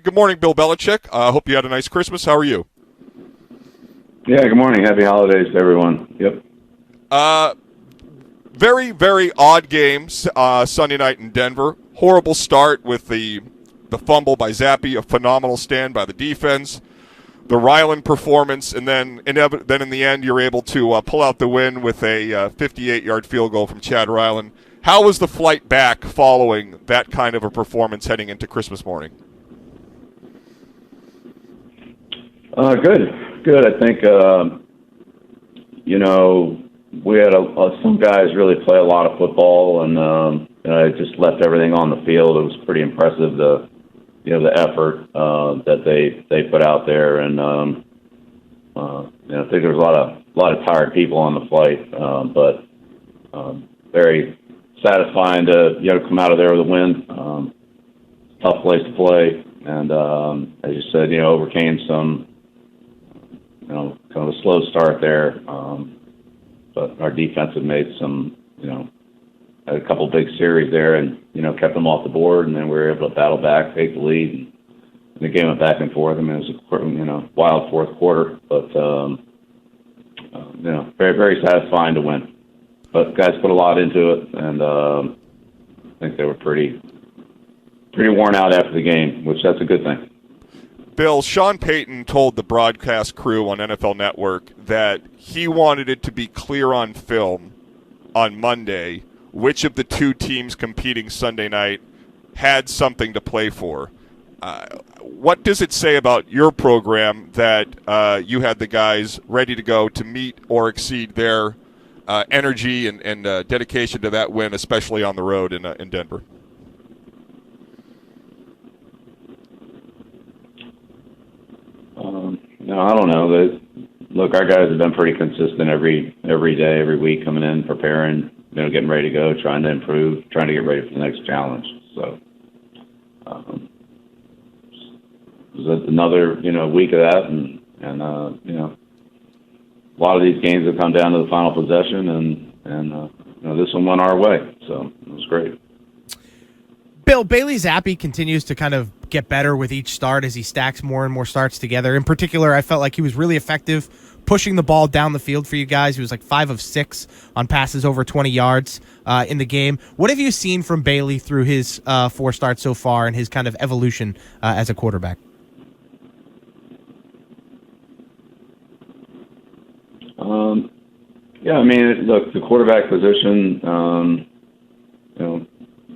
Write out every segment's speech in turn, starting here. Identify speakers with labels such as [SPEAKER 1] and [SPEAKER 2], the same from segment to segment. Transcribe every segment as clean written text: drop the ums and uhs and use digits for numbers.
[SPEAKER 1] Good morning, Bill Belichick. I hope you had a nice Christmas. How are you?
[SPEAKER 2] Yeah, good morning. Happy holidays to everyone. Yep.
[SPEAKER 1] Uh, very, very odd game Sunday night in Denver. Horrible start with the fumble by Zappe, a phenomenal stand by the defense, the Ryland performance, and then in the end you're able to pull out the win with a 58-yard field goal from Chad Ryland. How was the flight back following that kind of a performance heading into Christmas morning?
[SPEAKER 2] Good. I think we had some guys really play a lot of football, and just left everything on the field. It was pretty impressive the effort that they put out there, and I think there was a lot of tired people on the flight, but very satisfying to come out of there with a win. Tough place to play, and as you said, overcame some kind of a slow start there, but our defense had made some had a couple big series there, and kept them off the board, and then we were able to battle back, take the lead, and the game went back and forth. I mean, it was a wild fourth quarter, but very, very satisfying to win. But guys put a lot into it, and I think they were pretty worn out after the game, which that's a good thing.
[SPEAKER 1] Bill, Sean Payton told the broadcast crew on NFL Network that he wanted it to be clear on film on Monday which of the two teams competing Sunday night had something to play for. What does it say about your program that you had the guys ready to go to meet or exceed their energy and dedication to that win, especially on the road in Denver?
[SPEAKER 2] No, I don't know. Look, our guys have been pretty consistent every day, every week, coming in, preparing, getting ready to go, trying to improve, trying to get ready for the next challenge. So, it was another, week of that, and a lot of these games have come down to the final possession, and this one went our way, so it was great.
[SPEAKER 3] Bill, Bailey Zappe continues to kind of get better with each start as he stacks more and more starts together. In particular, I felt like he was really effective pushing the ball down the field for you guys. He was like 5 of 6 on passes over 20 yards in the game. What have you seen from Bailey through his 4 starts so far and his kind of evolution as a quarterback?
[SPEAKER 2] Yeah, I mean, look, the quarterback position,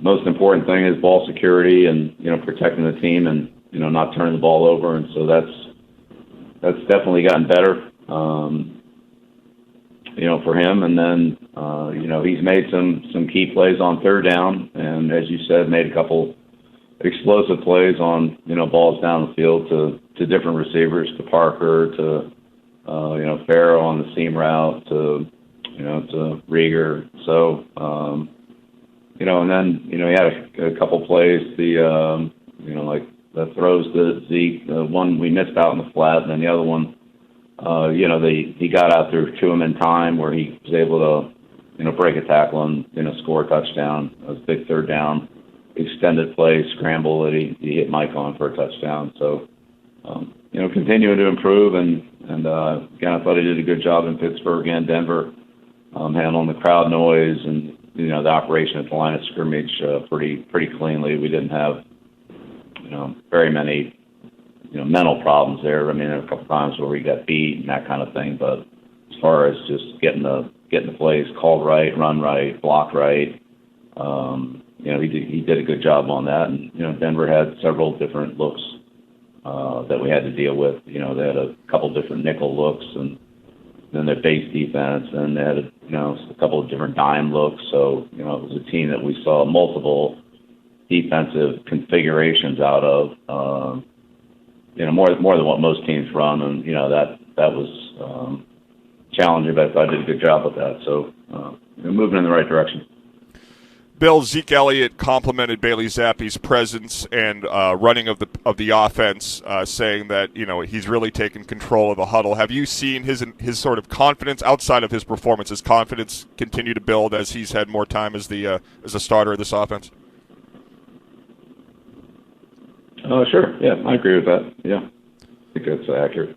[SPEAKER 2] most important thing is ball security and, protecting the team and, not turning the ball over. And so that's definitely gotten better, for him. And then, he's made some key plays on third down. And as you said, made a couple explosive plays on, balls down the field to different receivers, to Parker, to, Farrell on the seam route, to Rieger. So, and then, he had a couple plays, like the throws to Zeke, the one we missed out in the flat, and then the other one, he got out there to him in time where he was able to, break a tackle and, score a touchdown. It was a big third down, extended play, scramble that he hit Mike on for a touchdown. So, continuing to improve, and again, I thought he did a good job in Pittsburgh and Denver, handling the crowd noise and, the operation at the line of scrimmage pretty cleanly. We didn't have, very many, mental problems there. I mean, there were a couple times where we got beat and that kind of thing, but as far as just getting the plays called right, run right, block right, he did a good job on that. And, Denver had several different looks that we had to deal with. They had a couple different nickel looks, and then their base defense, and they had a couple of different dime looks. So, it was a team that we saw multiple defensive configurations out of, more than what most teams run. And, that was challenging, but I thought I did a good job with that. So, moving in the right direction.
[SPEAKER 1] Bill, Zeke Elliott complimented Bailey Zappe's presence and running of the offense, saying that he's really taken control of the huddle. Have you seen his sort of confidence outside of his performance? His confidence continue to build as he's had more time as a starter of this offense?
[SPEAKER 2] Oh, sure. Yeah, I agree with that. Yeah, I think that's accurate.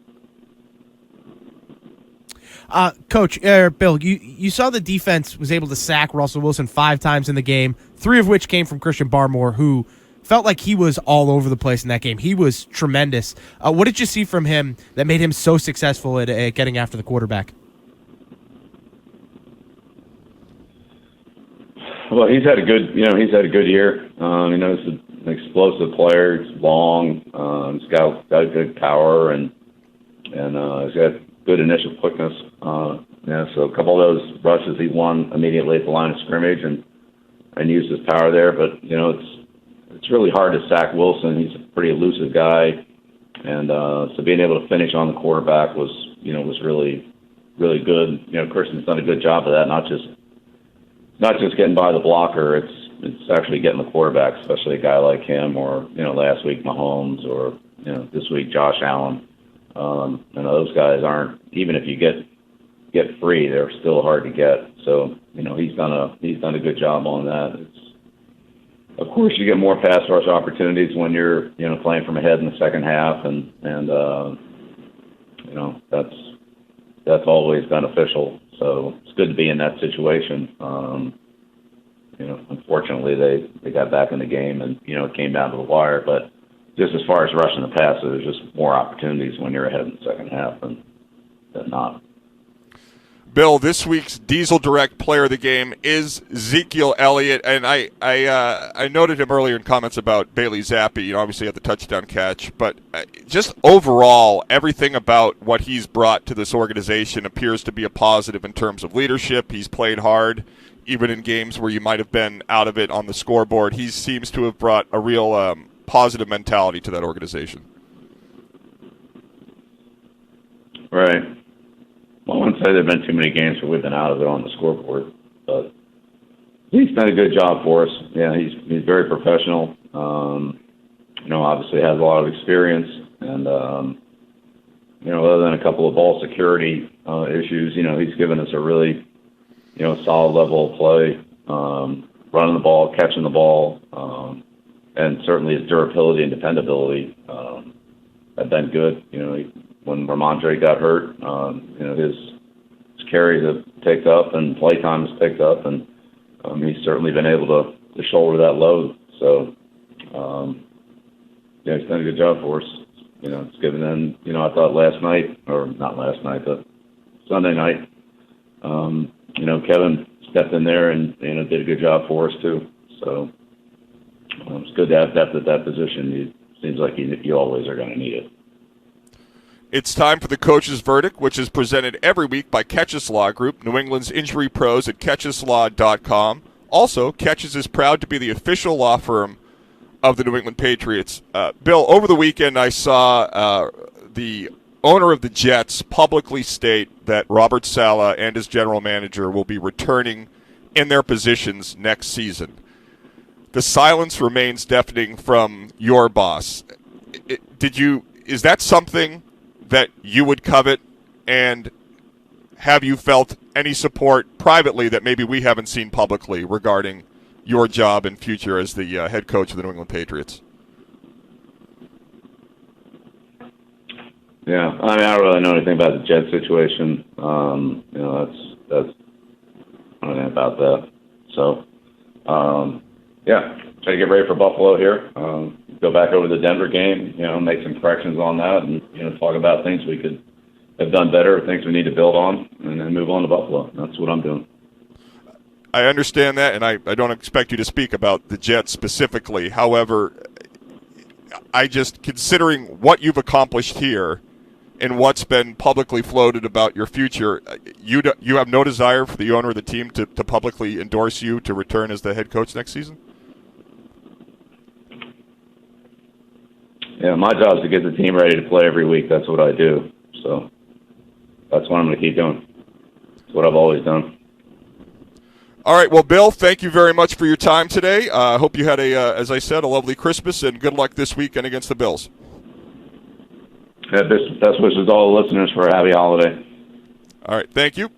[SPEAKER 3] Coach, Bill, you saw the defense was able to sack Russell Wilson 5 times in the game, 3 of which came from Christian Barmore, who felt like he was all over the place in that game. He was tremendous. What did you see from him that made him so successful at getting after the quarterback?
[SPEAKER 2] Well, he's had a good year. He's an explosive player. He's long. He's got good power and he's got good initial quickness. So a couple of those rushes he won immediately at the line of scrimmage and used his power there. But it's really hard to sack Wilson. He's a pretty elusive guy, and so being able to finish on the quarterback was really good. Christian's done a good job of that. Not just getting by the blocker. It's actually getting the quarterback, especially a guy like him, or last week Mahomes, or this week Josh Allen. Those guys aren't, even if you get free, they're still hard to get. So he's done a good job on that. Of course, you get more pass rush opportunities when you're playing from ahead in the second half, and that's always beneficial. So it's good to be in that situation. Unfortunately, they got back in the game, and it came down to the wire. But just as far as rushing the passer, there's just more opportunities when you're ahead in the second half than not.
[SPEAKER 1] Bill, this week's Diesel Direct Player of the Game is Ezekiel Elliott, and I noted him earlier in comments about Bailey Zappe. Obviously had the touchdown catch, but just overall, everything about what he's brought to this organization appears to be a positive in terms of leadership. He's played hard, even in games where you might have been out of it on the scoreboard. He seems to have brought a real positive mentality to that organization.
[SPEAKER 2] Right. Well, I wouldn't say there have been too many games where we've been out of it on the scoreboard, but he's done a good job for us. Yeah, he's very professional. Obviously has a lot of experience, and other than a couple of ball security issues, he's given us a really solid level of play, running the ball, catching the ball, and certainly his durability and dependability have been good. When Ramondre got hurt, his carries have picked up and play time has picked up, and he's certainly been able to shoulder that load. So, he's done a good job for us. It's given them, I thought not last night, but Sunday night, Kevin stepped in there and, did a good job for us too. So, it's good to have depth at that position. It seems like you always are going to need it.
[SPEAKER 1] It's time for the Coach's Verdict, which is presented every week by Catches Law Group, New England's injury pros at catcheslaw.com. Also, Catches is proud to be the official law firm of the New England Patriots. Bill, over the weekend I saw the owner of the Jets publicly state that Robert Saleh and his general manager will be returning in their positions next season. The silence remains deafening from your boss. Is that something that you would covet, and have you felt any support privately that maybe we haven't seen publicly regarding your job and future as the head coach of the New England Patriots?
[SPEAKER 2] Yeah, I don't really know anything about the Jets situation. That's I don't know about that. So, try to get ready for Buffalo here. Go back over the Denver game, make some corrections on that, and talk about things we could have done better, things we need to build on, and then move on to Buffalo. That's what I'm doing.
[SPEAKER 1] I understand that, and I don't expect you to speak about the Jets specifically. However, considering what you've accomplished here and what's been publicly floated about your future, you have no desire for the owner of the team to publicly endorse you to return as the head coach next season? Yeah,
[SPEAKER 2] my job is to get the team ready to play every week. That's what I do. So that's what I'm going to keep doing. It's what I've always done.
[SPEAKER 1] All right, well, Bill, thank you very much for your time today. I hope you had, as I said, a lovely Christmas, and good luck this weekend against the Bills.
[SPEAKER 2] Yeah, best wishes to all the listeners for a happy holiday.
[SPEAKER 1] All right, thank you.